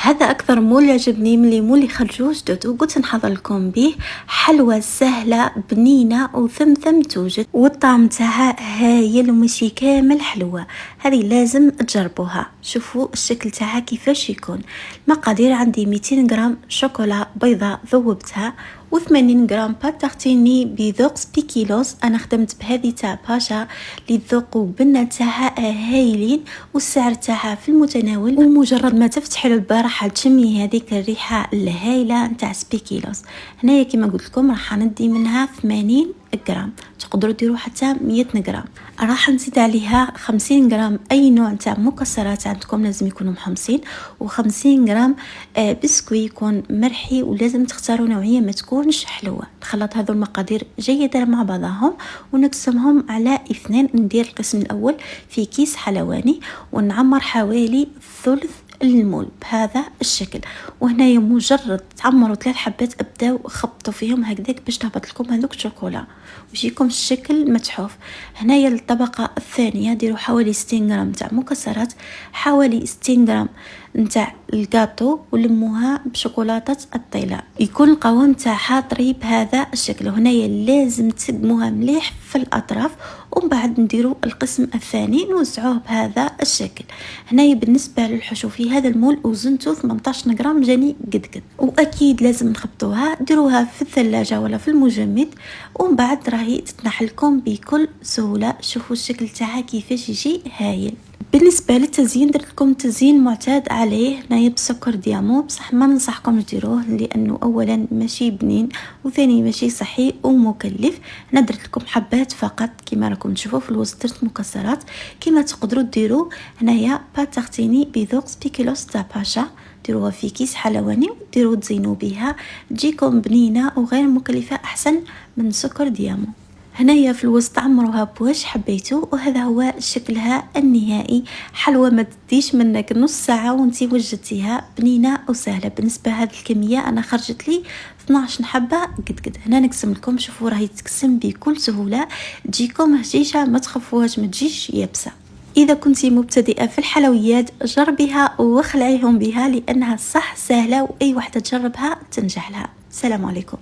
هذا أكثر مول يعجبني من مول اللي خرجوه جدد وقلت نحضر لكم به. حلوة سهلة بنينة وثمثم توجد والطعم تاعها هايل ومشي كامل حلوة. هذه لازم تجربوها. شوفوا الشكل تاعها كيفاش يكون. المقادير عندي 200 غرام شوكولا بيضاء ذوبتها و80 غرام بات تارتيني بذوق سبيكيلوس. انا خدمت بهذه تاع باشا اللي الذوق والبنه تاعها هايلين والسعر تاعها في المتناول، ومجرد ما تفتحي الباب راح تشمي هذيك الريحه الهايله نتاع سبيكيلوس. هنايا كما قلت لكم راح ندي منها 80 غرام، تقدروا ديروا حتى 100 غرام. راح نزيد عليها 50 غرام اي نوع تاع مكسرات عندكم لازم يكونوا محمصين، و50 غرام بسكوي يكون مرحي ولازم تختاروا نوعيه ما تكونش حلوه. نخلط هذو المقادير جيدا مع بعضهم ونقسمهم على 2. ندير القسم الاول في كيس حلواني ونعمر حوالي ثلث المول بهذا الشكل. وهنا مجرد تعمروا 3 حبات ابداو خبطوا فيهم هكذاك باش تهبط لكم هذوك الشوكولا ويجيكم الشكل متحوف. هنايا الطبقه الثانيه ديروا حوالي 60 غرام تاع مكسرات، حوالي 60 غرام نتاع الجاتو ولموها بشوكولاته الطيله يكون القوام تاعها طري بهذا الشكل. هنايا لازم تقدموها مليح في الاطراف ومن بعد نديروا القسم الثاني نوزعوه بهذا الشكل. هنايا بالنسبه للحشو في هذا المول وزنته 18 غرام جاني قد واكيد لازم نخبطوها ديروها في الثلاجه ولا في المجمد ومن بعد راهي تتنحلكم بكل سهوله. شوفوا الشكل تاعها كيفاش يجي هايل. بالنسبه للتزيين درت لكم تزيين معتاد عليه هنايا بالسكر ديامو، بصح ما ننصحكم ديروه لانه اولا ماشي بنين وثاني ماشي صحي ومكلف. انا درت لكم حبات فقط كما راكم تشوفوا في الوسط درت مكسرات. كما تقدروا ديروا هنايا بات تارتيني بذوق سبيكيلوس تاع باشا، ديروها في كيس حلواني وديروا تزينوا بها تجيكم بنينه وغير مكلفه احسن من سكر ديامو. هنايا في الوسط عمروها بواش حبيتو وهذا هو شكلها النهائي. حلوة ما تديش منك نص ساعة وانتي وجدتيها بنينة وسهلة. بالنسبة هذه الكمية انا خرجت لي 12 حبة قد. هنا نقسم لكم شوفوا راهي تقسم بكل سهولة تجيكم هشيشة ما تخافوهاش ما تجيش يابسة. إذا كنتي مبتدئة في الحلويات جربيها وخلعيهم بها لأنها صح سهلة وأي واحدة تجربها تنجح لها. السلام عليكم.